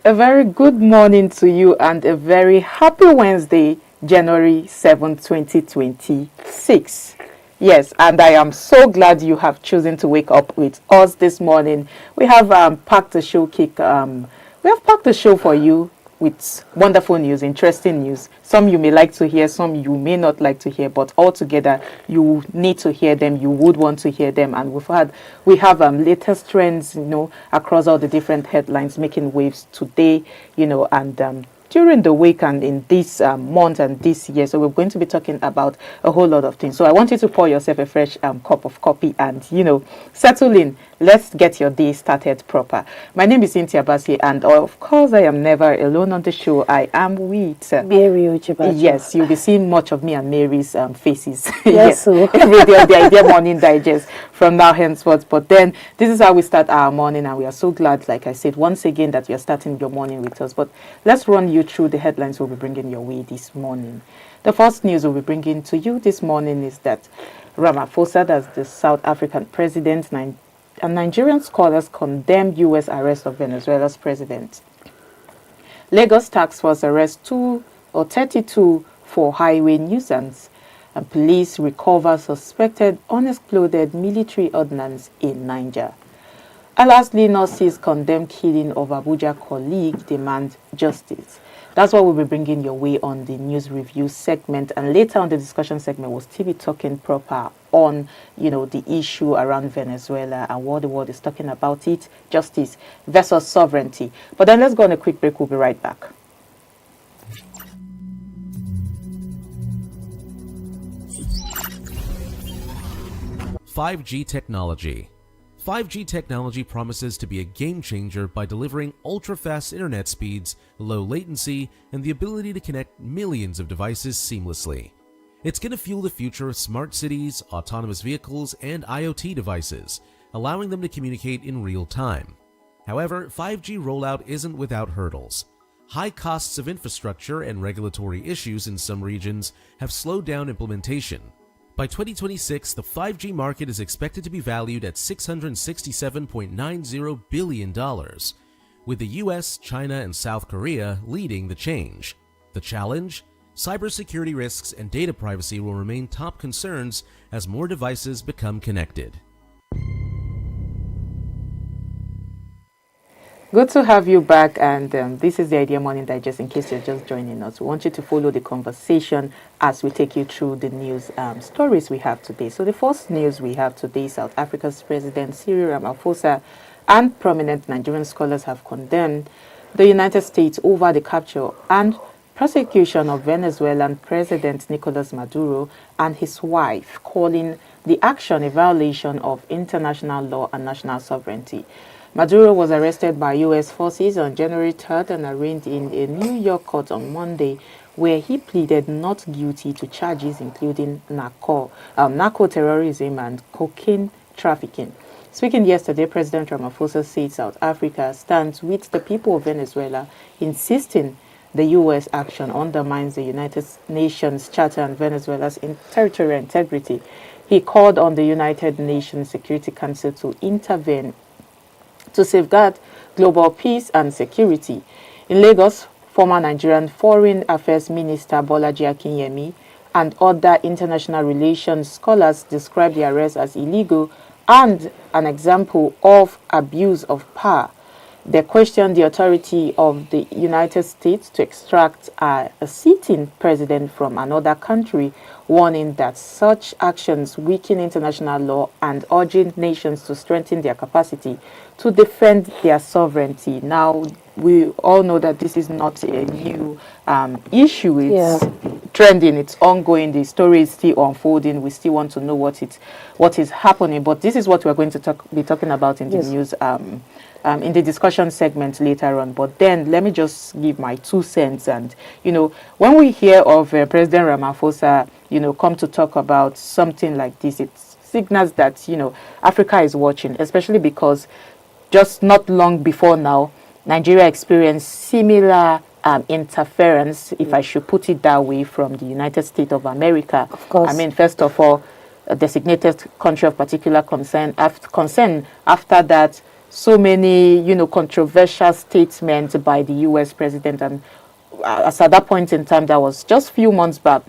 A very good morning to you and a very happy Wednesday, January 7th, 2026. Yes, and I am so glad you have chosen to wake up with us this morning. We have packed the show we have packed the show for you with wonderful news, interesting news. Some you may like to hear, some you may not like to hear, but altogether you need to hear them. You would want to hear them, and we have latest trends, across all the different headlines making waves today, and during the week and in this month and this year. So we're going to be talking about a whole lot of things. So I want you to pour yourself a fresh cup of coffee and, settle in. Let's get your day started proper. My name is Cynthia Bassi, and of course I am never alone on the show. I am with Mary Ojibajo. Yes, you'll be seeing much of me and Mary's faces. Yes, every day on the Idea Morning Digest from now henceforth. But then this is how we start our morning, and we are so glad, like I said, once again that you're starting your morning with us. But let's run you through the headlines we'll be bringing your way this morning. The first news we'll be bringing to you this morning is that Ramaphosa, that's the South African president, and Nigerian scholars condemn U.S. arrest of Venezuela's president. Lagos task force arrests 32 for highway nuisance, and police recover suspected unexploded military ordnance in Niger. And lastly, nurses condemn killing of Abuja colleague, demand justice. That's what we'll be bringing your way on the news review segment. And later on the discussion segment, we'll still be talking proper on, the issue around Venezuela and what the world is talking about it, justice versus sovereignty. But then let's go on a quick break. We'll be right back. "5G technology. 5G technology promises to be a game changer by delivering ultra-fast internet speeds, low latency, and the ability to connect millions of devices seamlessly. It's going to fuel the future of smart cities, autonomous vehicles, and IoT devices, allowing them to communicate in real time. However, 5G rollout isn't without hurdles. High costs of infrastructure and regulatory issues in some regions have slowed down implementation. By 2026, the 5G market is expected to be valued at $667.90 billion, with the US, China, and South Korea leading the change. The challenge? Cybersecurity risks and data privacy will remain top concerns as more devices become connected. Good to have you back, and this is the Idea Morning Digest. In case you're just joining us, we want you to follow the conversation as we take you through the news stories we have today. So the first news we have today, South Africa's President Cyril Ramaphosa and prominent Nigerian scholars have condemned the United States over the capture and prosecution of Venezuelan President Nicolás Maduro and his wife, calling the action a violation of international law and national sovereignty. Maduro was arrested by U.S. forces on January 3rd and arraigned in a New York court on Monday, where he pleaded not guilty to charges including narco-terrorism and cocaine trafficking. Speaking yesterday, President Ramaphosa said South Africa stands with the people of Venezuela, insisting the U.S. action undermines the United Nations Charter and Venezuela's territorial integrity. He called on the United Nations Security Council to intervene to safeguard global peace and security. In Lagos, former Nigerian Foreign Affairs Minister Bolaji Akinyemi and other international relations scholars described the arrest as illegal and an example of abuse of power. They questioned the authority of the United States to extract a sitting president from another country, warning that such actions weaken international law and urging nations to strengthen their capacity to defend their sovereignty. Now, we all know that this is not a new issue. It's trending, it's ongoing, the story is still unfolding. We still want to know what is happening, but this is what we're going to be talking about in the news in the discussion segment later on. But then let me just give my 2 cents. And when we hear of President Ramaphosa come to talk about something like this, it signals that Africa is watching, especially because just not long before now, Nigeria experienced similar interference, if I should put it that way, from the United States of America. Of course. I mean, first of all, a designated country of particular concern. After that, so many, controversial statements by the US president. And as at that point in time, that was just few months back,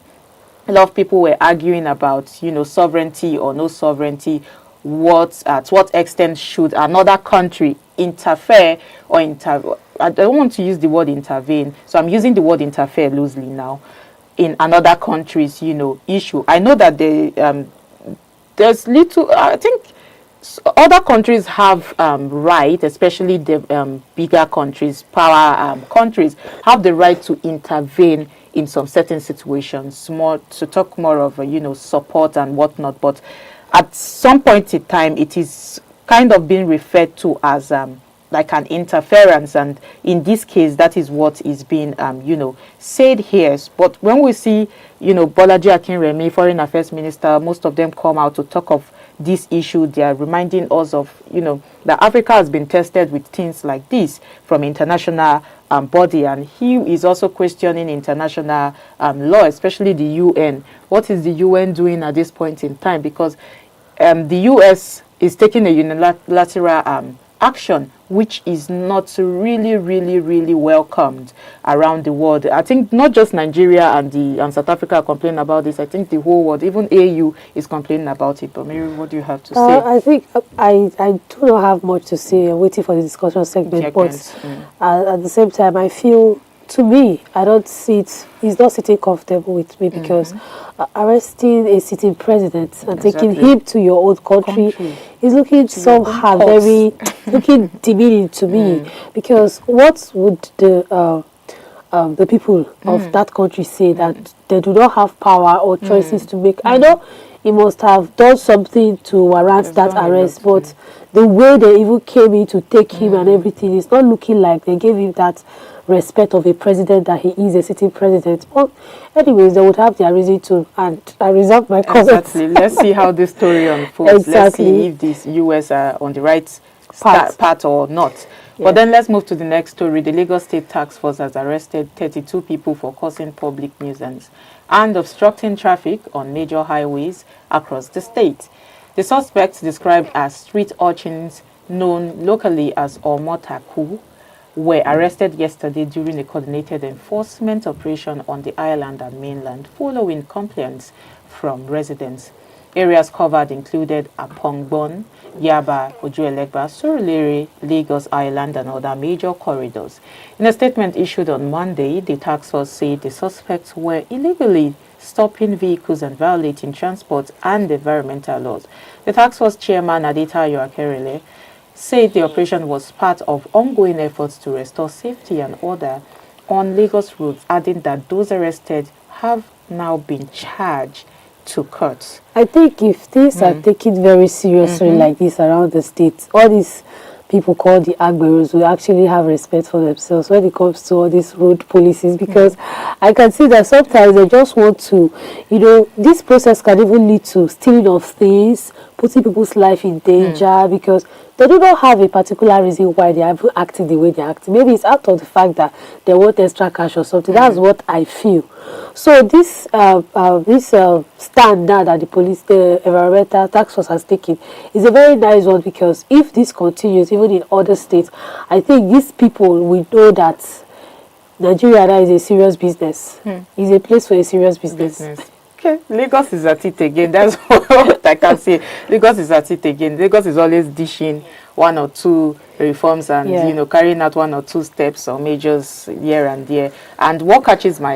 a lot of people were arguing about, sovereignty or no sovereignty. At what extent should another country interfere or I don't want to use the word intervene, so I'm using the word interfere loosely now, in another country's, issue. I know that there's little, I think other countries have right, especially the bigger countries, power countries, have the right to intervene in some certain situations, more to talk more of support and whatnot. But at some point in time, it is kind of being referred to as like an interference, and in this case, that is what is being said here. But when we see Bolaji Akinremi, Foreign Affairs Minister, most of them come out to talk of this issue. They are reminding us of that Africa has been tested with things like this from international body, and he is also questioning international law, especially the UN. What is the UN doing at this point in time? Because the US is taking a unilateral action, which is not really welcomed around the world. I think not just Nigeria and South Africa are complaining about this. I think the whole world, even AU, is complaining about it. But Mary, what do you have to say? I think I do not have much to say. I'm waiting for the discussion segment. But at the same time, I feel, to me, I don't see it. It's not sitting comfortable with me, because arresting a sitting president and taking him to your own country is looking somehow very looking demeaning to me. Because what would the people of that country say, that they do not have power or choices to make? I know he must have done something to warrant that arrest, but the way they even came in to take him and everything is not looking like they gave him that respect of a president, that he is a sitting president. Well, anyways, they would have their reason to, and I reserve my comments. Exactly. Let's see how this story unfolds. Let's see if these US are on the right path or not. Yeah. But then let's move to the next story. The Lagos State Task Force has arrested 32 people for causing public nuisance and obstructing traffic on major highways across the state. The suspects, described as street urchins known locally as Omotaku, were arrested yesterday during a coordinated enforcement operation on the island and mainland following complaints from residents. Areas covered included Apongbon, Yaba, Ojuelegba, Surulere, Lagos Island, and other major corridors. In a statement issued on Monday, the task force said the suspects were illegally stopping vehicles and violating transport and environmental laws. The task force chairman, Adetayo Akerele, said the operation was part of ongoing efforts to restore safety and order on Lagos roads, adding that those arrested have now been charged to court. I think if things are taken very seriously like this around the state, all these people called the Agberos will actually have respect for themselves when it comes to all these road policies, because I can see that sometimes they just want to, this process can even lead to stealing of things, putting people's life in danger, because they do not have a particular reason why they are acting the way they are acting. Maybe it's out of the fact that they want extra cash or something. That's what I feel. So this stand now that the environmental task force has taken is a very nice one, because if this continues even in other states, I think these people will know that Nigeria now is a serious business. It's a place for a serious business. Okay, Lagos is at it again. That's what I can say. Lagos is at it again. Lagos is always dishing one or two reforms and carrying out one or two steps or measures here and there. And what caught my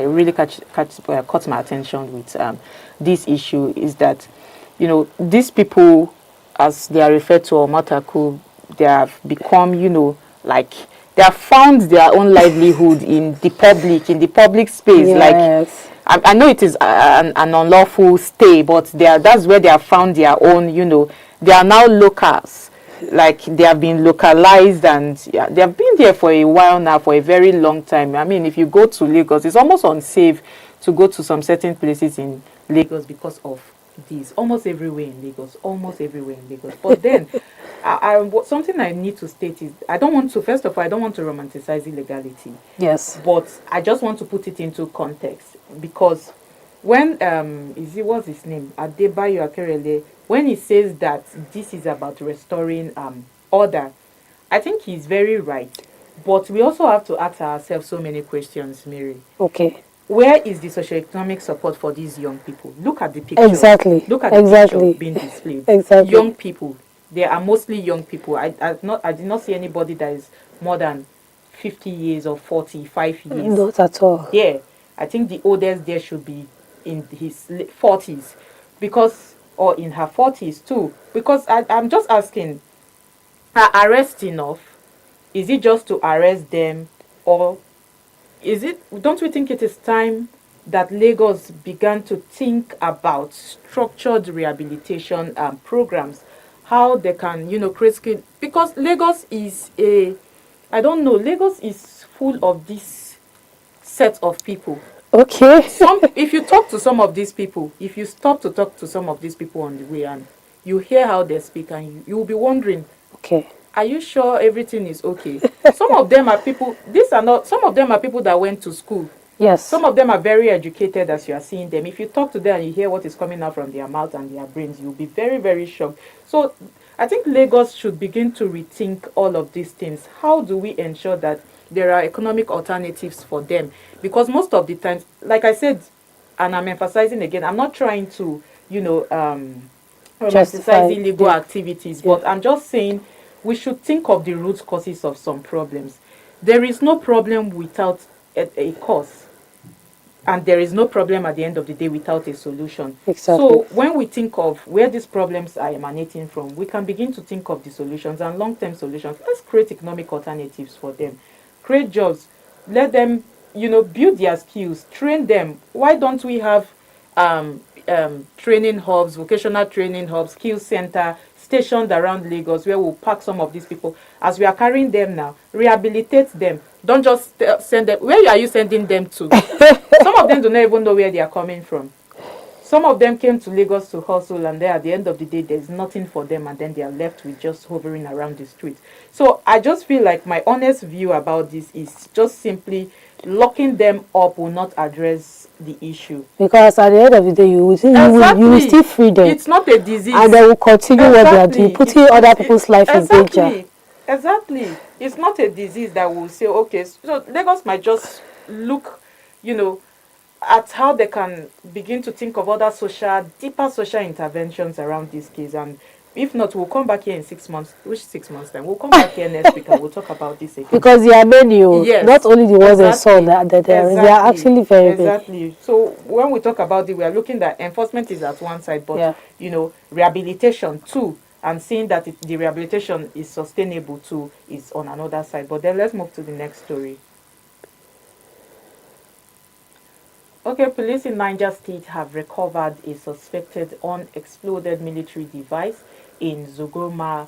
attention with this issue is that these people, as they are referred to, or Mataku, they have become like they have found their own livelihood in the public space. Yes. Like I know it is an unlawful stay, but that's where they have found their own, they are now locals. Like they have been localized, and they have been there for a while now, for a very long time. I mean, if you go to Lagos, it's almost unsafe to go to some certain places in Lagos because of this. Almost everywhere in Lagos. But then, something I need to state is, first of all, I don't want to romanticize illegality. Yes. But I just want to put it into context, because when what's his name, Adebayo Akerele, when he says that this is about restoring order, I think he's very right. But we also have to ask ourselves so many questions, Mary. Okay. Where is the socioeconomic support for these young people? Look at the picture. Exactly. Look at the picture being displayed. Exactly. Young people. They are mostly young people. I did not see anybody that is more than 50 years or 45 years. Not at all. Yeah. I think the oldest there should be in his 40s. Because, or in her 40s too. Because I'm just asking, are arrest enough? Is it just to arrest them, or don't we think it is time that Lagos began to think about structured rehabilitation programs, how they can, create skill? Because Lagos is I don't know, Lagos is full of this set of people. Okay. If you talk to some of these people, if you stop to talk to some of these people on the way, and you hear how they speak, and you will be wondering, Okay. are you sure everything is okay? Some of them are people, some of them are people that went to school. Yes. Some of them are very educated as you are seeing them. If you talk to them and you hear what is coming out from their mouth and their brains, you'll be very, very shocked. So I think Lagos should begin to rethink all of these things. How do we ensure that there are economic alternatives for them? Because most of the times, like I said, and I'm emphasizing again, I'm not trying to, romanticize illegal activities, but I'm just saying we should think of the root causes of some problems. There is no problem without a cause, and there is no problem at the end of the day without a solution. Exactly. So when we think of where these problems are emanating from, we can begin to think of the solutions and long-term solutions. Let's create economic alternatives for them, create jobs, let them, build their skills, train them. Why don't we have training hubs, vocational training hubs, skill center stationed around Lagos, where we'll pack some of these people as we are carrying them now, rehabilitate them. Don't just send them. Where are you sending them to? Some of them do not even know where they are coming from. Some of them came to Lagos to hustle, and then at the end of the day, there's nothing for them, and then they are left with just hovering around the street. So I just feel like my honest view about this is just simply locking them up will not address the issue. Because at the end of the day, you will still free them. It's not a disease. And they will continue what they are doing, putting other people's life in danger. Exactly. It's not a disease that will say, okay, so Lagos might just look, at how they can begin to think of other deeper social interventions around this case. And if not, we'll come back here in 6 months. Which 6 months time? We'll come back here next week and we'll talk about this again. Because there are many, yes, not only the ones I saw, that they are actually very big. Exactly. So when we talk about it, we are looking at enforcement is at one side, but rehabilitation too, and seeing that the rehabilitation is sustainable too is on another side. But then let's move to the next story. Okay, police in Niger State have recovered a suspected unexploded military device in Zogoma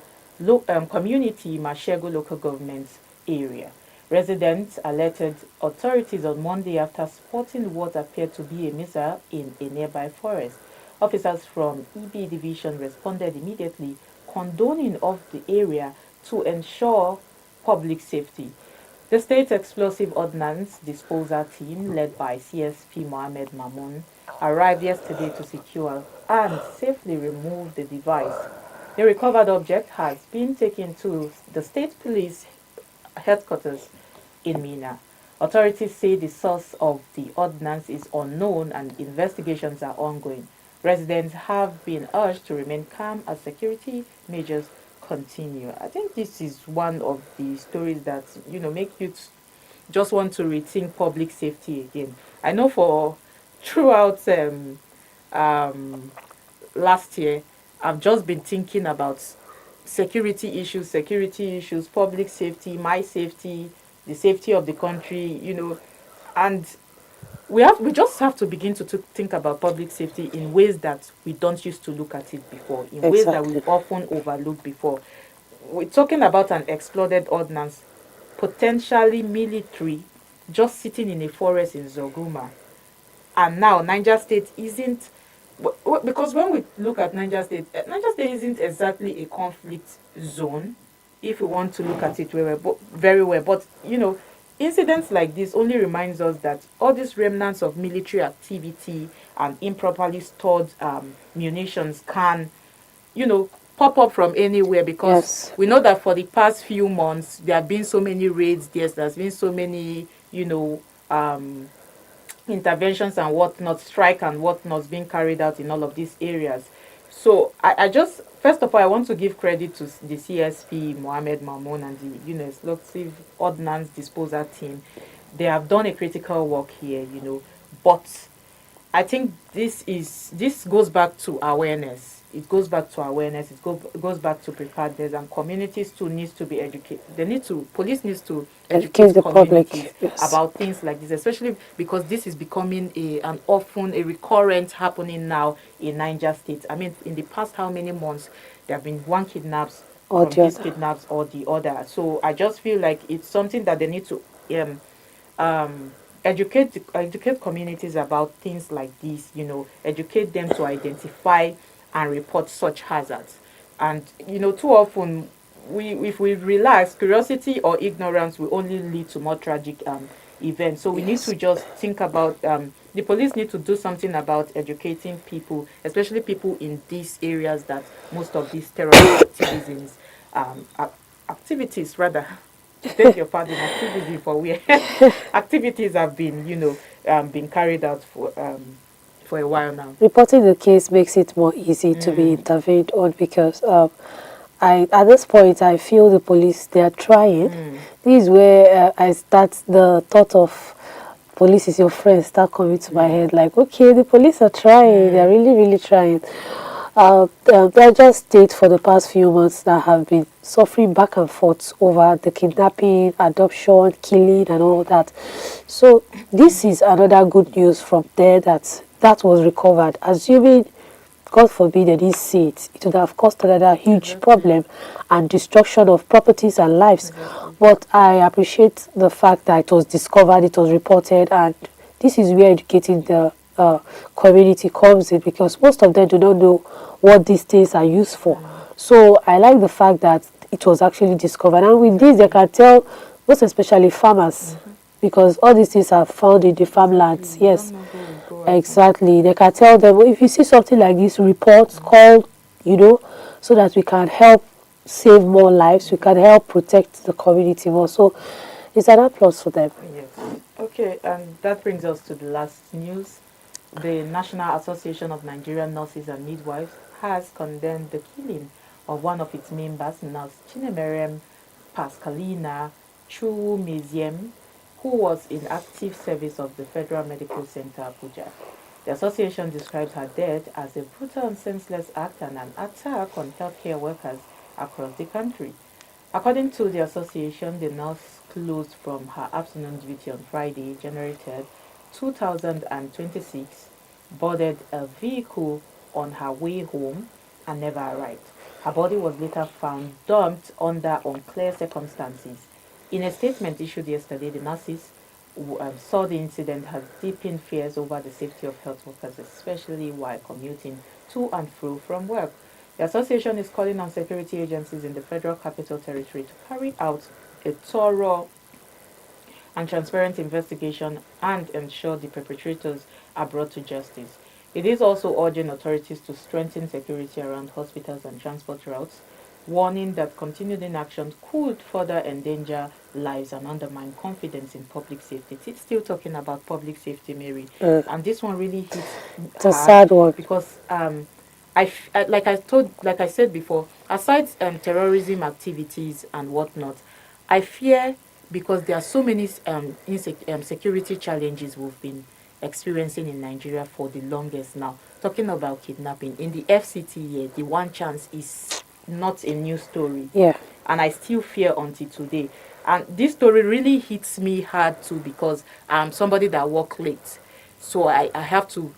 community, Mashego local government area. Residents alerted authorities on Monday after spotting what appeared to be a missile in a nearby forest. Officers from EB Division responded immediately, condoning of the area to ensure public safety. The State Explosive Ordnance Disposal Team, led by CSP Mohammed Mamoun, arrived yesterday to secure and safely remove the device. The recovered object has been taken to the State Police headquarters in Mina. Authorities say the source of the ordnance is unknown and investigations are ongoing. Residents have been urged to remain calm as security measures continue. I think this is one of the stories that make you just want to rethink public safety again. I know for throughout last year, I've just been thinking about security issues, public safety, my safety, the safety of the country, and we just have to begin to think about public safety in ways that we don't used to look at it before, in ways that we often overlooked before. We're talking about an exploded ordnance, potentially military, just sitting in a forest in Zoguma. And now Niger State isn't, because when we look at Niger State isn't exactly a conflict zone, if we want to look at it very well. But, incidents like this only reminds us that all these remnants of military activity and improperly stored munitions can, pop up from anywhere, because Yes. we know that for the past few months there have been so many raids. There's been so many, interventions and whatnot, strike and whatnot being carried out in all of these areas. So I just, first of all, I want to give credit to the CSP, Mohammed Mamoun, and the Explosive Ordnance Disposal Team. They have done a critical work here, but I think this goes back to awareness. It goes back to awareness. Goes back to preparedness, and communities too needs to be educated. Police needs to Educate educate the communities public. Yes. about things like this, especially because this is becoming an often a recurrent happening now in Niger State. I mean, in the past how many months there have been one kidnaps Or from the this other. kidnaps or the other. So I just feel like it's something that they need to um, educate communities about things like this. Educate them to identify and report such hazards. And too often, if we relax, curiosity or ignorance will only lead to more tragic events. So we need Yes. to just think about, the police need to do something about educating people, especially people in these areas that most of these terrorist activities rather, beg your pardon, activism for where activities have been, been carried out for a while now. Reporting the case makes it more easy to be intervened on, because I at this point I feel the police, they are trying. This is where I start the thought of police is your friend start coming to my head, like, okay, the police are trying, they're really really trying. They're just states for the past few months that have been suffering back and forth over the kidnapping, adoption, killing, and all that. So this is another good news from there, that was recovered. Assuming, God forbid, they didn't see it, it would have caused another huge problem and destruction of properties and lives. But I appreciate the fact that it was discovered, it was reported, and this is where educating the community comes in, because most of them do not know what these things are used for. So I like the fact that it was actually discovered, and with this they can tell, most especially farmers, because all these things are found in the farmlands. Yes, exactly. They can tell them, if you see something like this, report, call, so that we can help save more lives, we can help protect the community more. So it's an applause for them. Yes. Okay, and that brings us to the last news. The National Association of Nigerian Nurses and Midwives has condemned the killing of one of its members, Nurse Chinemerem Pascalina Chumeziem, who was in active service of the Federal Medical Center Abuja. The association describes her death as a brutal and senseless act and an attack on healthcare workers across the country. According to the association, the nurse closed from her afternoon duty on Friday, January 3rd, 2026, boarded a vehicle on her way home and never arrived. Her body was later found dumped under unclear circumstances. In a statement issued yesterday, the nurses saw the incident as deepened fears over the safety of health workers, especially while commuting to and fro from work. The association is calling on security agencies in the Federal Capital Territory to carry out a thorough and transparent investigation and ensure the perpetrators are brought to justice. It is also urging authorities to strengthen security around hospitals and transport routes, warning that continued inaction could further endanger lives and undermine confidence in public safety. It's still talking about public safety, Mary, and this one really hits It's a hard sad one. because like I said before, aside terrorism activities and whatnot, I fear, because there are so many security challenges we've been experiencing in Nigeria for the longest now. Talking about kidnapping in the FCT here, the one chance is not a new story. Yeah. And I still fear until today. And this story really hits me hard too, because I'm somebody that work late. So I have to,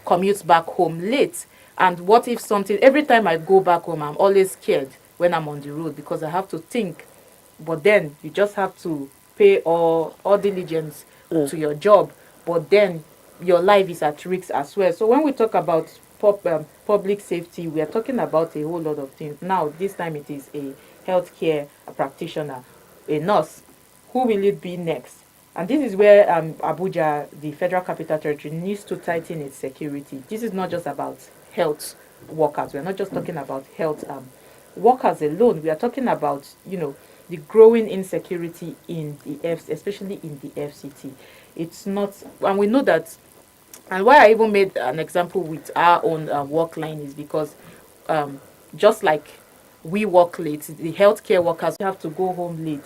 commute back home late. And what if something, every time I go back home, I'm always scared when I'm on the road, because I have to think. But then you just have to pay all diligence to your job. But then your life is at risk as well. So when we talk about public safety, we are talking about a whole lot of things. Now, this time it is a healthcare practitioner, a nurse. Who will it be next? And this is where Abuja, the Federal Capital Territory, needs to tighten its security. This is not just about health workers. We're not just talking about health workers alone. We are talking about, the growing insecurity in the especially in the FCT. It's not, and we know that. And why I even made an example with our own work line is because, just like we work late, the healthcare workers have to go home late.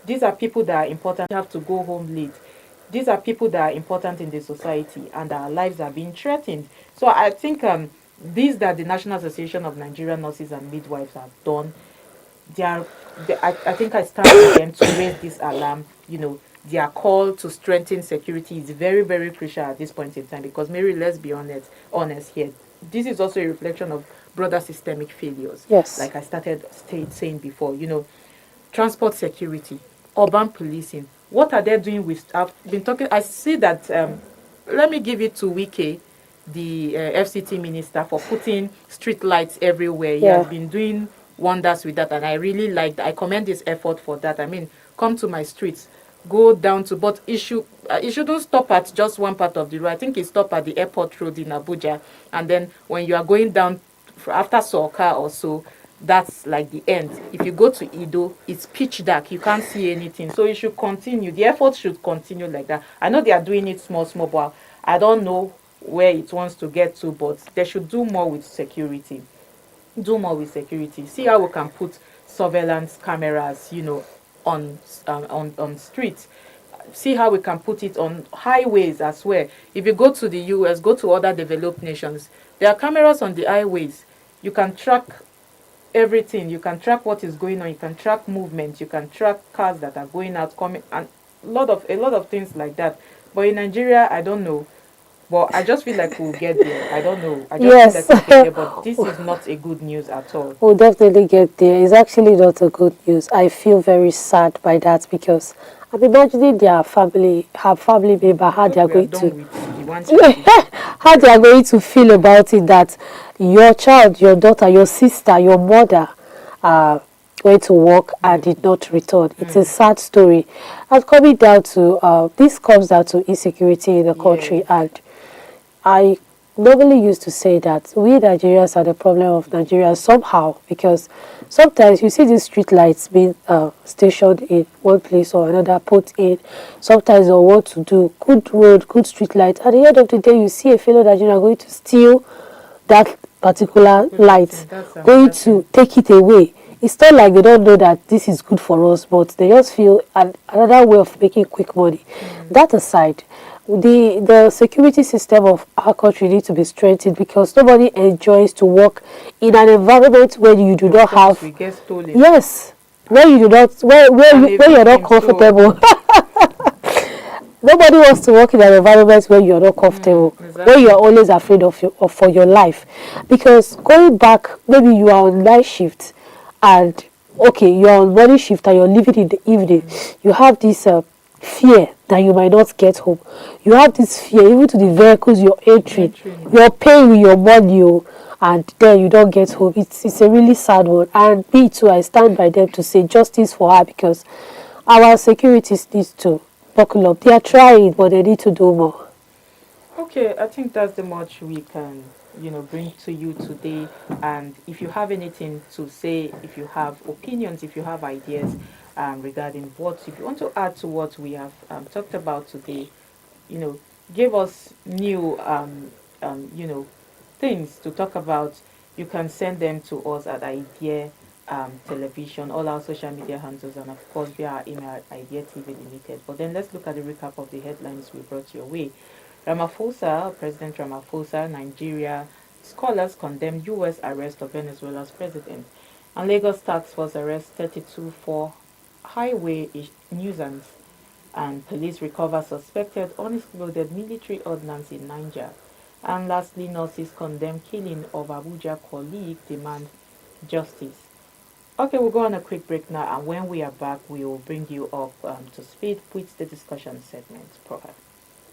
These are people that are important, have to go home late. These are people that are important in the society, and our lives are being threatened. So I think these that the National Association of Nigerian Nurses and Midwives have done, I think I stand with them to raise this alarm. Their call to strengthen security is very, very crucial at this point in time, because, Mary, let's be honest here. This is also a reflection of broader systemic failures. Yes. Like I started saying before, transport security, urban policing. What are they doing with? I've been talking. I see that. Let me give it to Wike, the FCT minister, for putting street lights everywhere. He has been doing wonders with that, and I really like. I commend his effort for that. I mean, come to my streets, go down to, but it shouldn't stop at just one part of the road. I think it stopped at the airport road in Abuja, and then when you are going down after Soka or so, that's like the end. If you go to Ido, it's pitch dark, you can't see anything. So it should continue. The effort should continue like that. I know they are doing it small, but I don't know where it wants to get to, but they should do more with security. See how we can put surveillance cameras, on streets. See how we can put it on highways as well. If you go to the US, go to other developed nations, there are cameras on the highways. You can track everything. You can track what is going on. You can track movement. You can track cars that are going out, coming, and a lot of things like that. But in Nigeria, I don't know. But I just feel like we'll get there. I don't know. I just feel like we'll get there, but this is not a good news at all. We'll definitely get there. It's actually not a good news. I feel very sad by that, because I'm imagining their family member, how they are going to how they are going to feel about it, that your child, your daughter, your sister, your mother went to work and did not return. It's a sad story. And coming down to this comes down to insecurity in the country, and I normally used to say that we Nigerians are the problem of Nigeria somehow, because sometimes you see these street lights being stationed in one place or another, put in. Sometimes they want to do good road, good street light. At the end of the day, you see a fellow Nigerian going to steal that particular light, going to take it away. It's not like they don't know that this is good for us, but they just feel another way of making quick money. That aside, the security system of our country needs to be strengthened, because nobody enjoys to work in an environment where you do not have. We get stolen. Yes, where you do not, where you're not comfortable. Nobody wants to work in an environment where you're not comfortable, exactly. Where you're always afraid of for your life. Because going back, maybe you are on night shift, and okay, you're on morning shift and you're leaving in the evening. You have this fear that you might not get home. You have this fear even to the vehicles you're entering. You're paying with your money, and then you don't get home. It's a really sad one. And me too, I stand by them to say justice for her, because our securities need to buckle up. They are trying, but they need to do more. Okay, I think that's the much we can, bring to you today. And if you have anything to say, if you have opinions, if you have ideas regarding if you want to add to what we have talked about today, give us new, things to talk about. You can send them to us at Idea Television, all our social media handles, and of course via our email, Idea TV Limited. But then let's look at the recap of the headlines we brought your way. President Ramaphosa, Nigeria scholars condemn U.S. arrest of Venezuela's president, and Lagos Task Force arrests 32 for highway nuisance, and police recover suspected unexploded military ordnance in Niger. And lastly, nurses condemn killing of Abuja colleague, demand justice. Okay, we'll go on a quick break now, and when we are back, we will bring you up to speed with the discussion segment proper.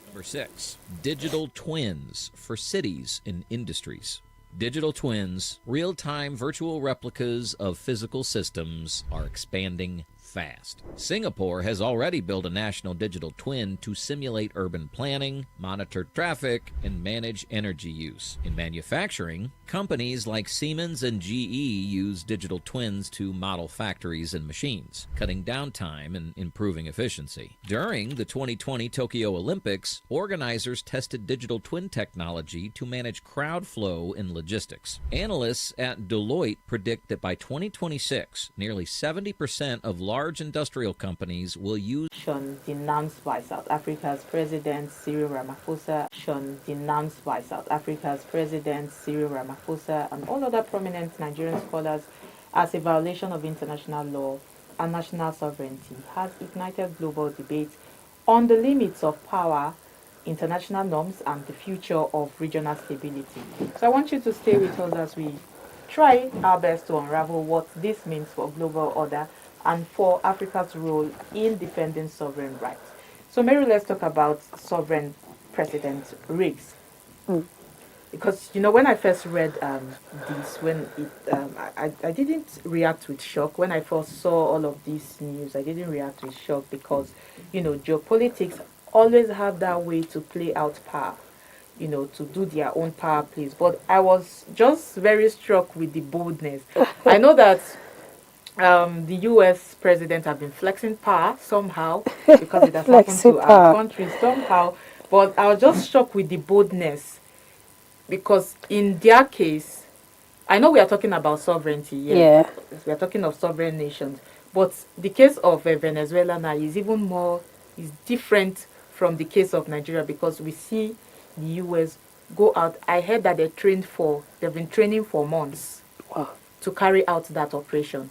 Number 6, digital twins for cities and industries. Digital twins, real-time virtual replicas of physical systems, are expanding fast. Singapore has already built a national digital twin to simulate urban planning, monitor traffic, and manage energy use. In manufacturing, companies like Siemens and GE use digital twins to model factories and machines, cutting downtime and improving efficiency. During the 2020 Tokyo Olympics, organizers tested digital twin technology to manage crowd flow in logistics. Analysts at Deloitte predict that by 2026, nearly 70% of large industrial companies will use denounced by South Africa's President Cyril Ramaphosa, denounced by South Africa's President Cyril Ramaphosa and all other prominent Nigerian scholars as a violation of international law and national sovereignty, has ignited global debate on the limits of power, international norms, and the future of regional stability. So I want you to stay with us as we try our best to unravel what this means for global order and for Africa's role in defending sovereign rights. So Mary, let's talk about sovereign President rigs. Because, you know, when I first read this, when I didn't react with shock. When I first saw all of this news, I didn't react with shock because, you know, geopolitics always have that way to play out power, you know, to do their own power plays. But I was just very struck with the boldness. I know that the US president have been flexing power somehow because it has happened to our country somehow. But I was just shocked with the boldness because in their case, I know we are talking about sovereignty. Yeah. We are talking of sovereign nations. But the case of Venezuela now is even more, is different from the case of Nigeria because we see the US go out. I heard that they've been training for months to carry out that operation.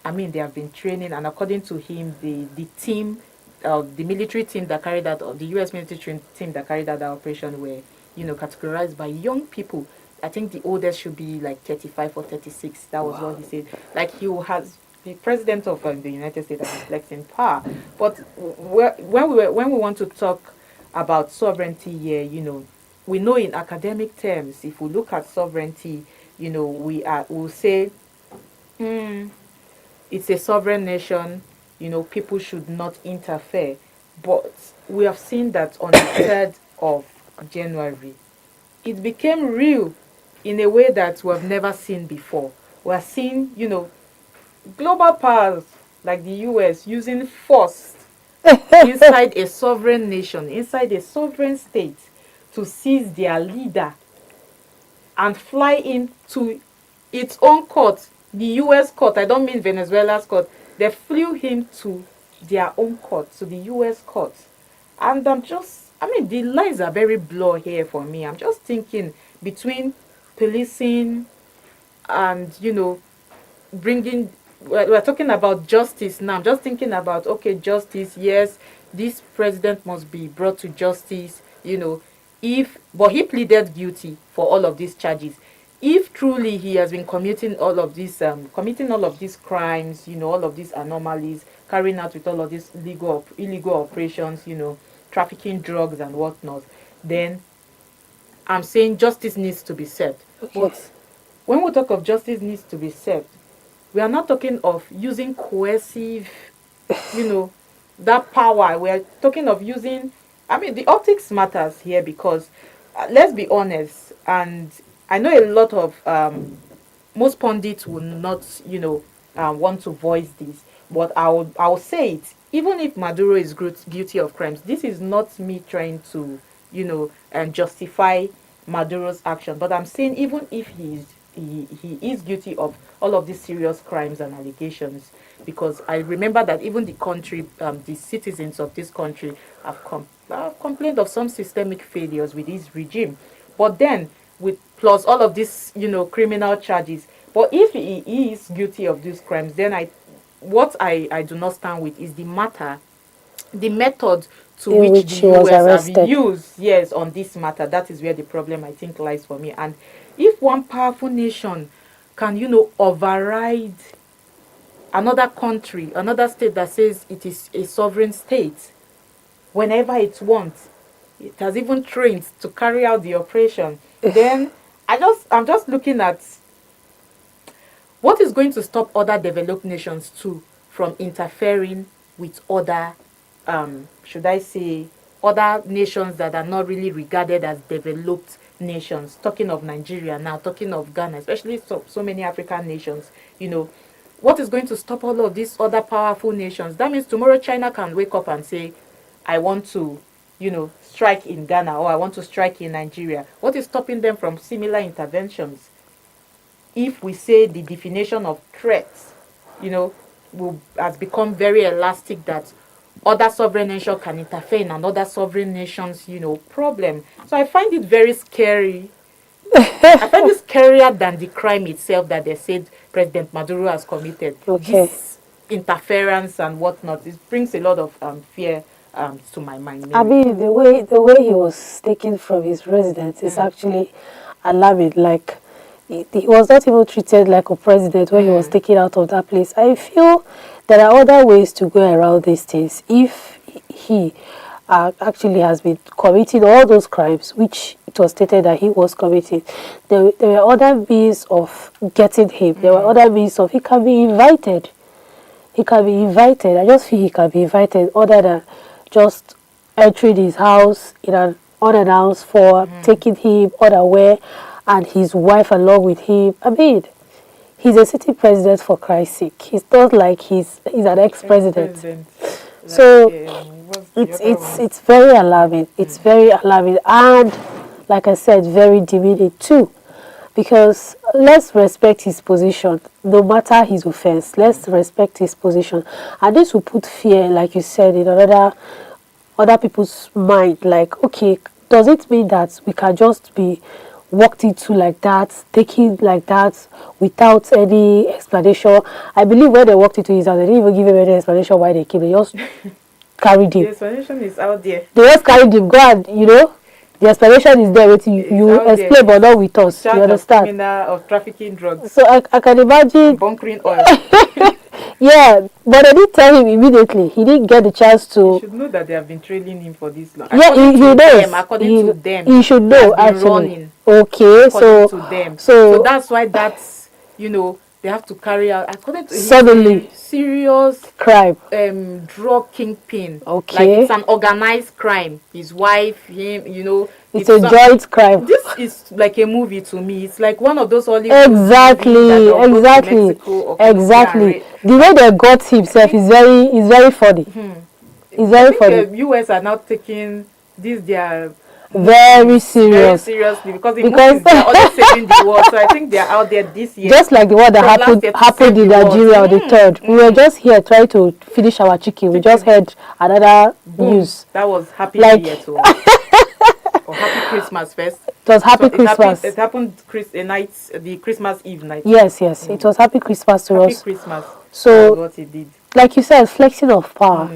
I mean, they have been training, and according to him, the team, the military team that carried out, or the US military team that carried out that operation were, you know, categorized by young people. I think the oldest should be like 35 or 36. That was what he said. Like the president of the United States has flexing power. But when we want to talk about sovereignty here, you know, we know in academic terms, if we look at sovereignty, you know, we'll say, it's a sovereign nation, you know, people should not interfere. But we have seen that on the 3rd of January, it became real in a way that we have never seen before. We are seeing, you know, global powers like the US using force inside a sovereign nation, inside a sovereign state, to seize their leader and fly into its own court, the US court. I don't mean Venezuela's court. They flew him to their own court, to the US court. And the lines are very blurred here for me. I'm just thinking between policing and, you know, we're talking about justice now. I'm just thinking about, okay, justice, yes, this president must be brought to justice, you know, but he pleaded guilty for all of these charges. If truly he has been committing all of these crimes, you know, all of these anomalies, carrying out with all of these illegal operations, you know, trafficking drugs and whatnot, then I'm saying justice needs to be served. But when we talk of justice needs to be served, we are not talking of using coercive, you know, that power. We are talking of using, the optics matters here because, let's be honest, and I know a lot of, most pundits will not, you know, want to voice this, but I'll say it. Even if Maduro is guilty of crimes, this is not me trying to, you know, justify Maduro's action. But I'm saying even if he is guilty of all of these serious crimes and allegations, because I remember that even the country, the citizens of this country have complained of some systemic failures with his regime. But then, plus all of these, you know, criminal charges. But if he is guilty of these crimes, then I do not stand with is the method to which the US have used, yes, on this matter. That is where the problem, I think, lies for me. And if one powerful nation can, you know, override another country, another state that says it is a sovereign state, whenever it wants, it has even trained to carry out the operation, then I'm just looking at what is going to stop other developed nations too from interfering with other, should I say, other nations that are not really regarded as developed nations. Talking of Nigeria now, talking of Ghana, especially so many African nations, what is going to stop all of these other powerful nations? That means tomorrow China can wake up and say, I want to, strike in Ghana, or I want to strike in Nigeria. What is stopping them from similar interventions? If we say the definition of threats, has become very elastic, that other sovereign nations can interfere in another sovereign nation's, problem. So I find it very scary. I find it scarier than the crime itself that they said President Maduro has committed. Okay. This interference and whatnot, it brings a lot of fear to my mind. I mean, the way he was taken from his residence is actually alarming. Like, he was not even treated like a president when he was taken out of that place. I feel there are other ways to go around these things. If he actually has been committing all those crimes, which it was stated that he was committing, there were other means of getting him. There were other means of, he can be invited. He can be invited. I just feel he can be invited other than just entering his house in an unannounced form, taking him unaware, and his wife along with him. I mean, he's a sitting president, for Christ's sake. He's not like he's an ex-president. So it's very alarming. It's very alarming, and like I said, very demeaning too. Because let's respect his position, no matter his offense. Let's respect his position, and this will put fear, like you said, in other people's mind. Like, okay, does it mean that we can just be walked into like that, taken like that, without any explanation? I believe when they walked into his house, they didn't even give him any explanation why they came. They just carried him. The explanation is out there. They just carried him. Go and, the explanation is there. You explain, but not with us. You understand? Of trafficking drugs. So I can imagine bunkering oil. Yeah, but I did tell him immediately. He didn't get the chance to. You should know that they have been trailing him for this long. Yeah, he knows. According to them, he should know actually. Running, okay, to them. So that's why they have to carry out, according to suddenly serious crime, drug kingpin. Okay, like it's an organized crime. His wife, him, it's a joint crime. This is like a movie to me. It's like one of those Hollywood exactly. The way they got himself is very funny. It's very funny. The US are now taking this their very seriously because they're always saving the world. So I think they're out there this year. Just like the one that happened in Nigeria on the 3rd. We were just here trying to finish our chicken. We just heard another news. That was happy New Year to us. Or happy Christmas first. It was happy Christmas. It happened the Christmas Eve night. Yes. It was happy Christmas to us. Happy Christmas. So what it did. Like you said, flexing of power.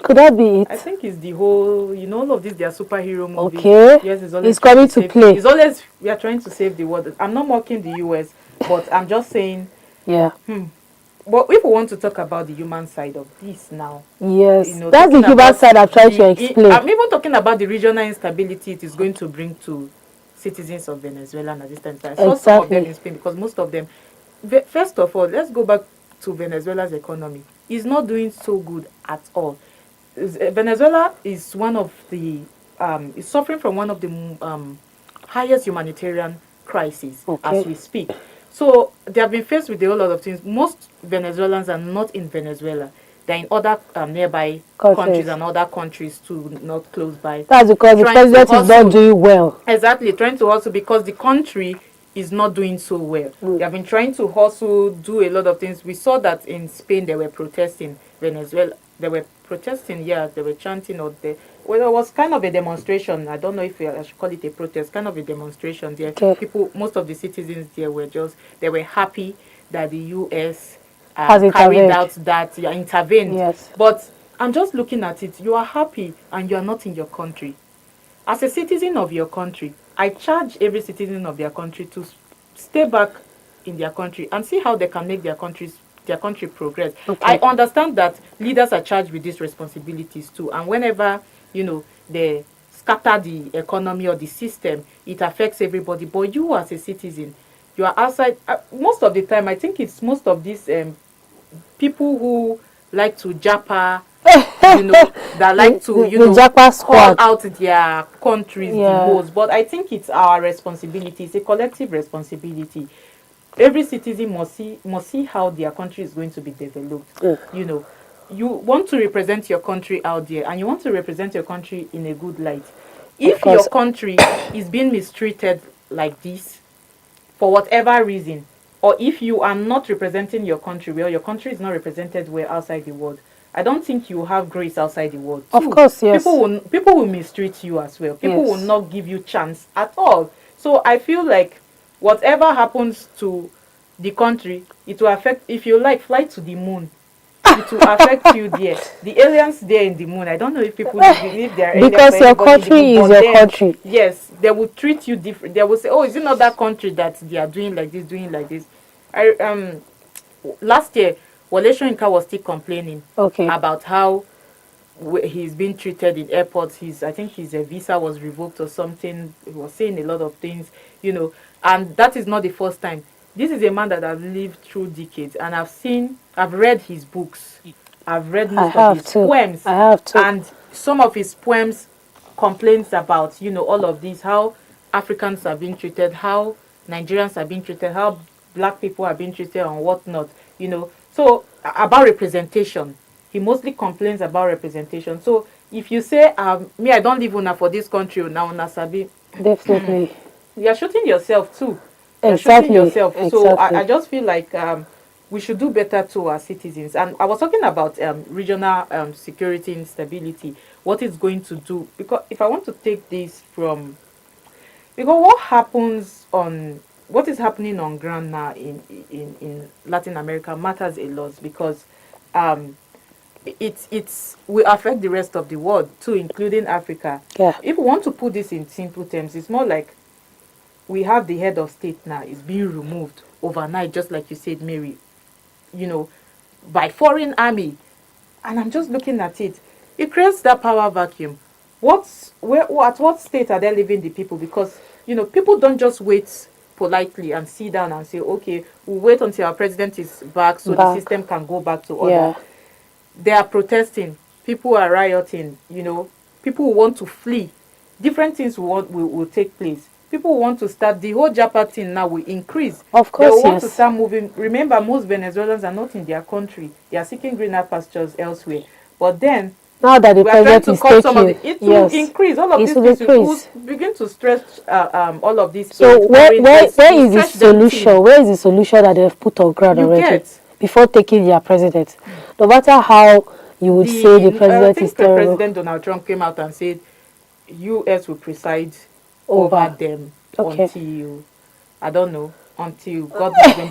Could that be it? I think it's the whole, all of these, they are superhero movies. Okay. Yes, it's coming to play. It's always, we are trying to save the world. I'm not mocking the US, but I'm just saying. Yeah. But if we want to talk about the human side of this now. Yes. That's the human side I'm trying to explain. I'm even talking about the regional instability it is going to bring to citizens of Venezuela at this time. I saw some of them in Spain, because most of them, first of all, let's go back to Venezuela's economy. It's not doing so good at all. Venezuela is one of the is suffering from one of the highest humanitarian crises as we speak. So they have been faced with a whole lot of things. Most Venezuelans are not in Venezuela; they're in other nearby countries and other countries too, not close by. That's because the president is not doing well. Exactly, trying to hustle because the country is not doing so well. They have been trying to hustle, do a lot of things. We saw that in Spain they were protesting. Venezuela, they were protesting, they were chanting out there. Well, it was kind of a demonstration. I don't know if I should call it a protest, kind of a demonstration there. People, most of the citizens there they were happy that the US carried out that, intervened. Yes. But I'm just looking at it, you are happy and you are not in your country. As a citizen of your country, I charge every citizen of their country to stay back in their country and see how they can make their country progress. I understand that leaders are charged with these responsibilities too, and whenever they scatter the economy or the system, it affects everybody. But you as a citizen, you are outside. Most of the time, I think it's most of these people who like to japa, that like to, the Japa call squad. out their countries the Yeah. most. But I think it's our responsibility. It's a collective responsibility. Every citizen must see how their country is going to be developed. You want to represent your country out there, and you want to represent your country in a good light. Of If your course. country is being mistreated like this for whatever reason, or if you are not representing your country well, your country is not represented well outside the world, I don't think you have grace outside the world Of too. course, yes. People will mistreat you as well. People will Yes. not give you chance at all. So I feel like whatever happens to the country, it will affect. If you like, fly to the moon, it will affect you there. The aliens there in the moon, I don't know if people believe they are aliens Because or your anybody in the country moon, is but your then, country. yes, they will treat you different. They will say, oh, is it not that country that they are doing like this, doing like this? I Last year, Wole Soyinka was still complaining Okay. about how he's been treated in airports. I think his visa was revoked or something. He was saying a lot of things. And that is not the first time. This is a man that has lived through decades, and I've read his books. I've read I most of have his to. poems. I have to. And some of his poems complains about, all of this, how Africans are being treated, how Nigerians are being treated, how black people are being treated and whatnot. So about representation, he mostly complains about representation. So if you say, me, I don't live una for this country, now una sabi, Definitely. you're shooting yourself too. You're shooting Exactly. yourself. So Exactly. I just feel like we should do better to our citizens. And I was talking about regional security instability, what it's going to do. Because if I want to take this from, because what is happening on ground now in Latin America matters a lot, because um, it's will affect the rest of the world too, including Africa. Yeah. If we want to put this in simple terms, it's more like we have the head of state now is being removed overnight, just like you said, Mary, you know, by foreign army. And I'm just looking at it. It creates that power vacuum. At what state are they leaving the people? Because, people don't just wait politely and sit down and say, okay, we'll wait until our president is back so the Back. system can go back to Yeah. order. They are protesting. People are rioting. People who want to flee. Different things will take place. People want to start, the whole Japa thing now will increase. Of They course, will want to yes. start moving. Remember, most Venezuelans are not in their country. They are seeking greener pastures elsewhere. But then, Now that the we are trying president to is cut some of taking, it. It will increase. All of it these will things will increase. begin to stretch all of these So where interests. where Will is the stretch them solution? thin. Where is the solution that they've put on ground You already get before taking their president? No matter how you would say the I president is think terrible President Donald Trump came out and said US will preside over over. them Okay. until, I don't know, until God knows when.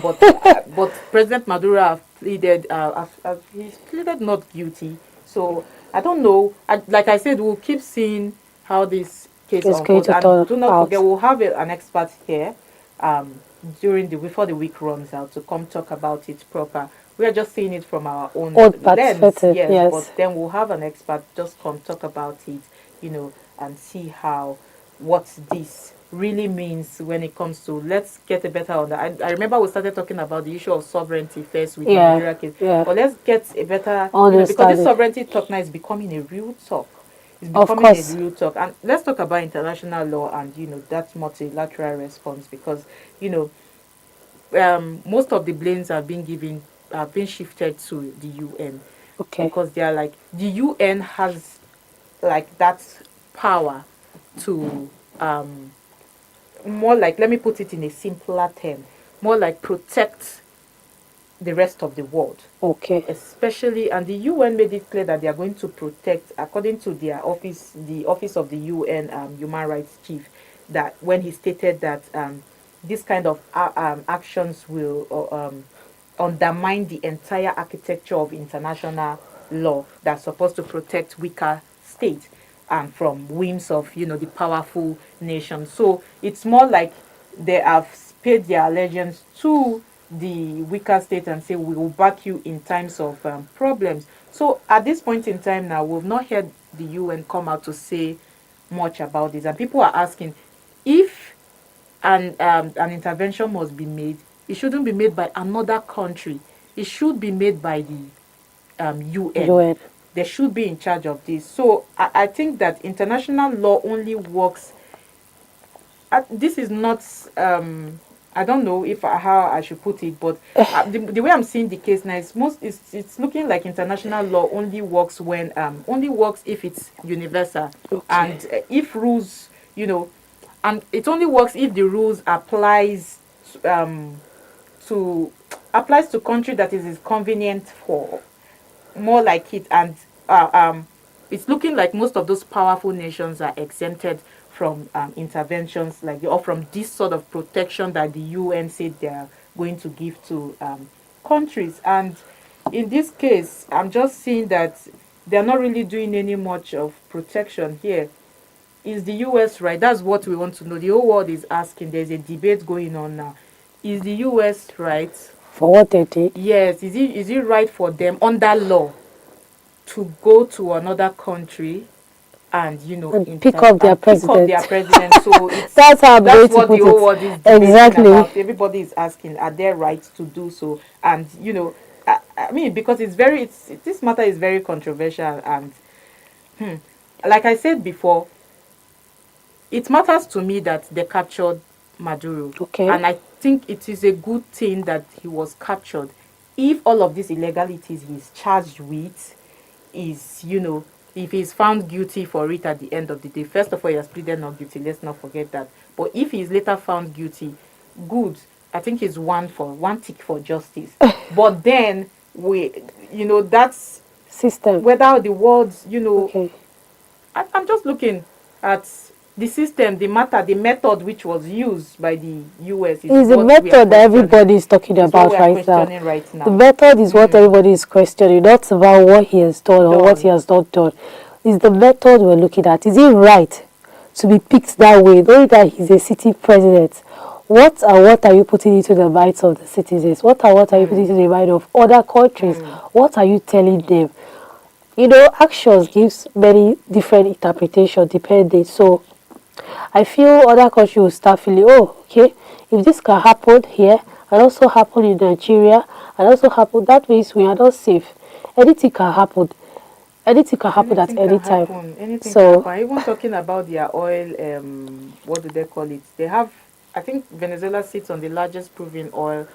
But President Maduro he's pleaded not guilty. So I don't know. Like I said, we'll keep seeing how this case It's going unfolds. to And turn do not out. forget, we'll have an expert here before the week runs out to come talk about it proper. We are just seeing it from our own Old lens, perspective, yes, yes. but then we'll have an expert just come talk about it, and see what this really means when it comes to, let's get a better I remember we started talking about the issue of sovereignty first with the Yeah, Nigeria case, yeah. but let's get a better, because this Understanding. sovereignty talk now is becoming a real talk. It's Of becoming a course. real talk. And let's talk about international law and that multilateral response, because most of the blames have been shifted to the UN, Okay. because they are like, the UN has like that power to more like, let me put it in a simpler term, more like protect the rest of the world, Okay. especially. And the UN made it clear that they are going to protect, according to their office, the office of the UN human rights chief, that when he stated that this kind of actions will undermine the entire architecture of international law that's supposed to protect weaker states and from whims of the powerful nation. So it's more like they have paid their allegiance to the weaker state and say, we will back you in times of problems. So at this point in time now, we've not heard the UN come out to say much about this, and people are asking if an intervention must be made. It shouldn't be made by another country. It should be made by the UN. UN. They should be in charge of this. So I think that international law only works. This is not. I don't know if how I should put it, but the way I'm seeing the case now is it's looking like international law only works when only works if it's universal, and if rules, and it only works if the rules to applies to country that is convenient for more like it. And it's looking like most of those powerful nations are exempted from interventions like or from this sort of protection that the UN said they are going to give to countries. And in this case, I'm just seeing that they're not really doing any much of protection here. Is the US right? That's what we want to know. The whole world is asking. There's a debate going on now. Is the US right? For what they did? Yes. Is it right for them under law to go to another country and pick up their president? So it's, that's how that's what the whole world is debating exactly about. Everybody is asking, are there rights to do so? And I mean, because this matter is very controversial, and like I said before, it matters to me that they captured Maduro. Okay. And I think it is a good thing that he was captured. If all of these illegalities he's charged with is, if he's found guilty for it at the end of the day, first of all, he has pleaded not guilty. Let's not forget that. But if he's later found guilty, good. I think he's one tick for justice. But then that's system. whether the words, Okay. I'm just looking at the system, the method which was used by the US. Is the method that everybody is talking about right now. The method is what everybody is questioning, not about what he has done or what he has not done. It's the method we're looking at. Is it right to be picked that way, knowing that he's a city president? What are you putting into the minds of the citizens? What are you putting into the mind of other countries? What are you telling them? Actions gives many different interpretations depending. So I feel other countries will start feeling, okay, if this can happen here and also happen in Nigeria and also happen, that means we are not safe. Anything can happen. Anything can happen at any time. Anything can happen. Even talking about their oil, what do they call it? They have, I think Venezuela sits on the largest proven oil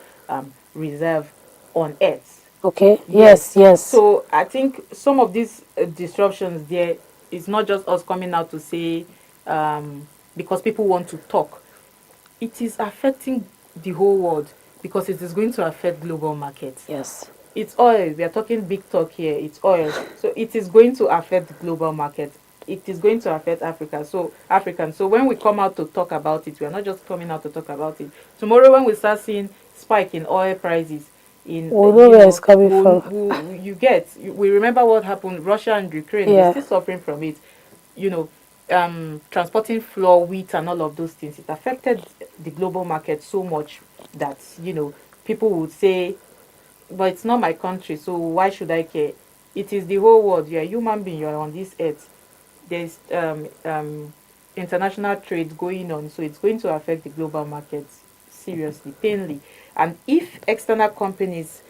reserve on earth. Okay. Yes. So I think some of these disruptions there is not just us coming out to say because people want to talk. It is affecting the whole world because it is going to affect global markets. Yes. It's oil. We are talking big talk here. It's oil. So it is going to affect the global market. It is going to affect Africa. So Africans. So when we come out to talk about it, we are not just coming out to talk about it. Tomorrow when we start seeing spike in oil prices, we know where it's coming from. We remember what happened. Russia and Ukraine. They're still suffering from it. Transporting flour, wheat, and all of those things. It affected the global market so much that people would say, but it's not my country, so why should I care? It is the whole world. You're a human being. You're on this earth. There's international trade going on, so it's going to affect the global markets seriously, painfully. And if external companies,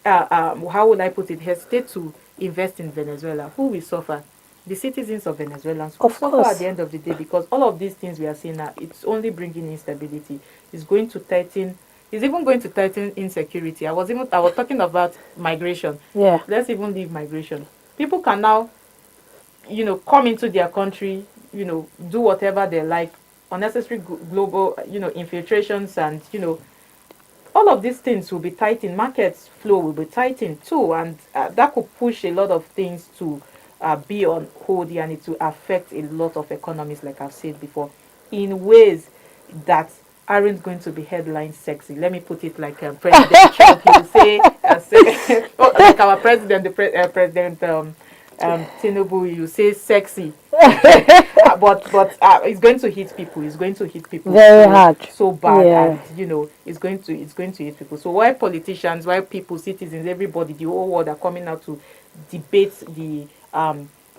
how would I put it, hesitate to invest in Venezuela, who will suffer? The citizens of Venezuelans will suffer at the end of the day, because all of these things we are seeing now, it's only bringing instability. It's going to tighten. It's even going to tighten insecurity. I was talking about migration. Yeah. Let's even leave migration. People can now, come into their country, do whatever they like, unnecessary global, infiltrations, and all of these things will be tightened. Markets flow will be tightened too, and that could push a lot of things to be on hold, and it will affect a lot of economies, like I've said before, in ways that aren't going to be headline sexy. Let me put it like President Trump. He will say, like our president, President Tinubu, you say sexy, but it's going to hit people. It's going to hit people very hard, so bad, and it's going to hit people. So why politicians, why people, citizens, everybody, the whole world are coming out to debate the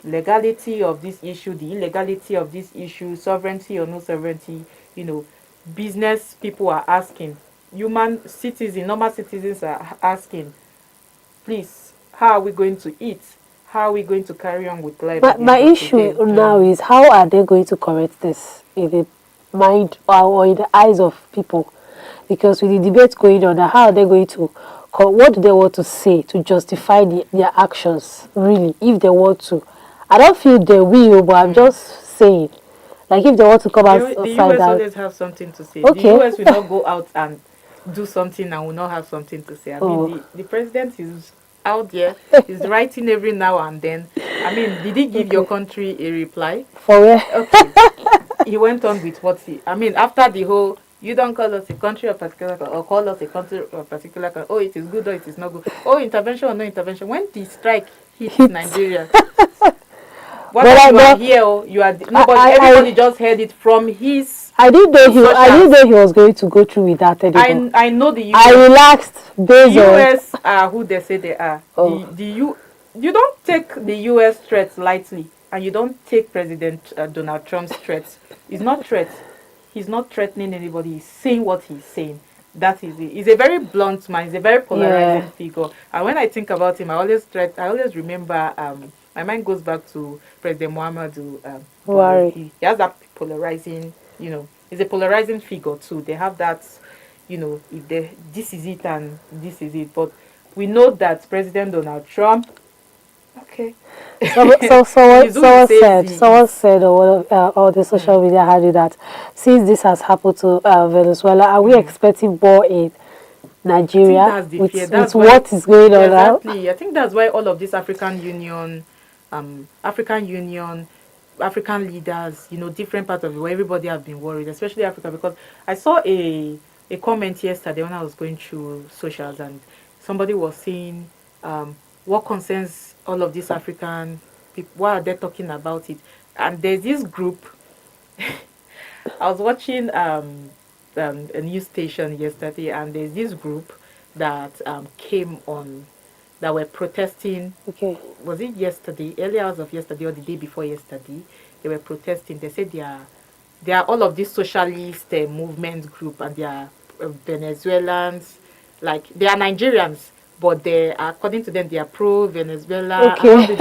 legality of this issue, the illegality of this issue, sovereignty or no sovereignty. Business people are asking, normal citizens are asking, please, how are we going to eat? How are we going to carry on with life? But my issue now is, how are they going to correct this in the mind or in the eyes of people? Because with the debate going on, how are they going to, what do they want to say to justify their actions, really, if they want to? I don't feel they will, but I'm just saying, like, if they want to come outside. The US always have something to say. Okay. The US will not go out and do something and will not have something to say. I mean, the president is out there, he's writing every now and then. I mean, did he give your country a reply? For where? Okay. He went on with what after the whole, you don't call us a country of particular, or call us a country of particular, oh, it is good or it is not good. Oh, intervention or no intervention. When the strike hit Nigeria, you are here, you are everybody just heard it from his. I didn't know he was going to go through with that anymore. I know the US. I relaxed based the US are who they say they are. Oh. You don't take the US threats lightly, and you don't take President Donald Trump's threats. It's not threats. He's not threatening anybody. He's saying what he's saying. That is it. He's a very blunt man. He's a very polarizing figure. And when I think about him, I always remember. My mind goes back to President Muhammadu Buhari. He has that polarizing. He's a polarizing figure too. They have that. If this is it and this is it. But we know that President Donald Trump. Okay. Someone said on the social media had that since this has happened to Venezuela, are we expecting more in Nigeria with what is going on now? Exactly. I think that's why all of this African Union, African leaders, different parts of the world, everybody have been worried, especially Africa, because I saw a comment yesterday when I was going through socials, and somebody was saying, what concerns all of these African people? Why are they talking about it? And there's this group. I was watching a news station yesterday, and there's this group that came on, that were protesting. Okay. Was it yesterday, early hours of yesterday, or the day before yesterday? They were protesting. They said they are all of these socialist movement group, and they are Venezuelans, like they are Nigerians, but they, according to them, they are pro-Venezuela. Okay.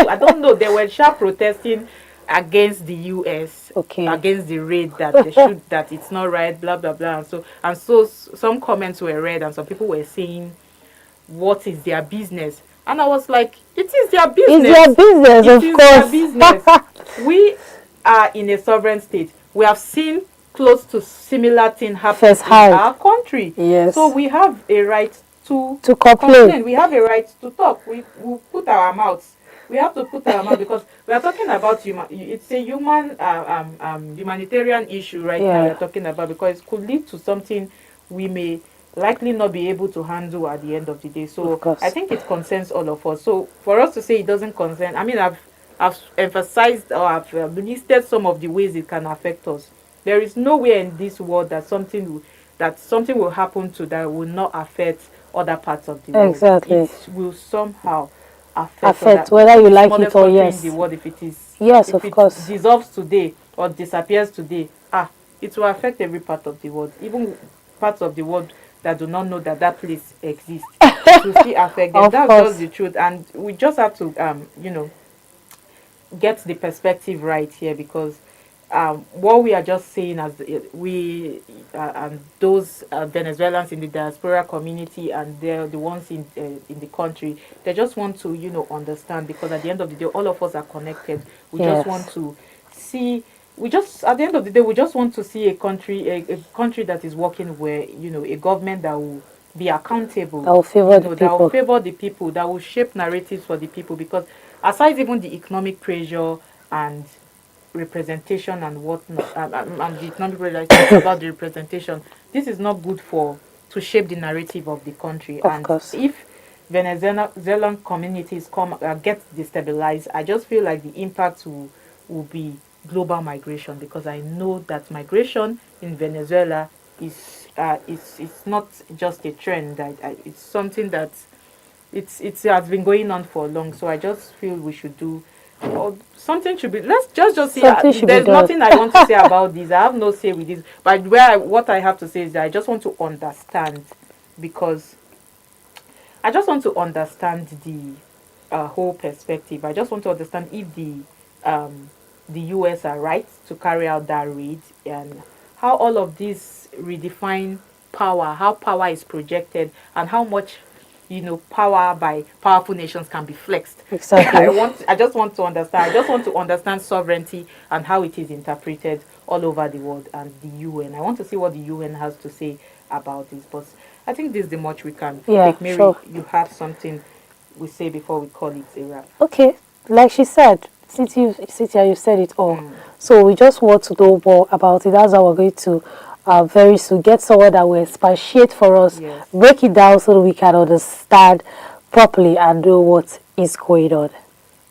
I don't know. They were sharp protesting against the US, against the raid that they should, that it's not right, blah blah blah. And so some comments were read, and some people were saying, "What is their business?" And I was like, "It is their business. It's their business, of course. Their business." We are in a sovereign state. We have seen close to similar thing happen in our country. Yes. So we have a right to complain. We have a right to talk. We put our mouths. We have to put our mouth, because we are talking about it's a humanitarian issue right now. We are talking about, because it could lead to something we may likely not be able to handle at the end of the day. So I think it concerns all of us. So for us to say it doesn't concern, I mean, I've emphasized, or I've listed some of the ways it can affect us. There is nowhere in this world that something will happen to that will not affect other parts of the world. Exactly. It will somehow affect whether you like it or yes. In the world, if it is, yes, of course, dissolves today or disappears today, it will affect every part of the world, even parts of the world that do not know that place exists. It will still affect them. That's just the truth, and we just have to get the perspective right here, because what we are just saying, as we and those Venezuelans in the diaspora community, and they're the ones in the country, they just want to understand, because at the end of the day, all of us are connected. We just want to see. At the end of the day, we just want to see a country that is working, where a government that will be accountable, that will favor the people, that will favor the people, that will shape narratives for the people. Because aside even the economic pressure and representation and whatnot, and the economic pressure about the representation, this is not good to shape the narrative of the country. Of course. If Venezuelan communities get destabilized, I just feel like the impact will be global migration, because I know that migration in Venezuela is it's not just a trend. It's something that it has been going on for long. So I just feel we should do, or something should be. Let's just see. There's nothing I want to say about this. I have no say with this. But what I have to say is that I just want to understand, because I just want to understand the whole perspective. I just want to understand if the US are right to carry out that raid, and how all of this redefine power, how power is projected, and how much power by powerful nations can be flexed. Exactly. I just want to understand. I just want to understand sovereignty and how it is interpreted all over the world, and the UN. I want to see what the UN has to say about this. But I think this is the much we can Yeah, take. Mary, sure. you have something we say before we call it a wrap. Okay, like she said, you said it all. Mm. So we just want to know more about it. That's how we're going to very soon get someone that will expatiate for us, Yes. break it down so that we can understand properly and know what is going on.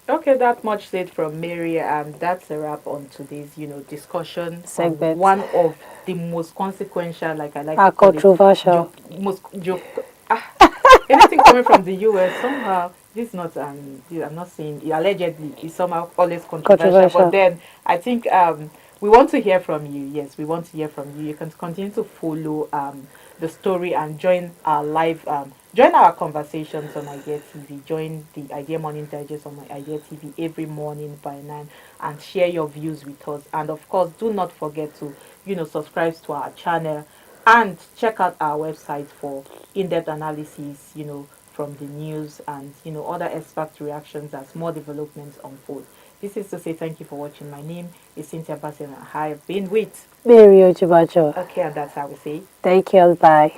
Okay, that much said from Mary, and that's a wrap on today's, discussion on Segment. one of the most consequential, like I like to call Controversial. it, anything coming from the US somehow. This is not I'm not saying allegedly is somehow always controversial, but then I think we want to hear from you. Yes, we want to hear from you. You can continue to follow the story and join our live join our conversations on Idea TV. Join the Idea Morning Digest on my Idea TV every morning by 9, and share your views with us. And of course, do not forget to subscribe to our channel and check out our website for in-depth analysis, from the news and other expert reactions as more developments unfold. This is to say thank you for watching. My name is Cynthia Bassett and I have been with Mary Ojibajo. Okay, and that's how we say Thank you. Bye.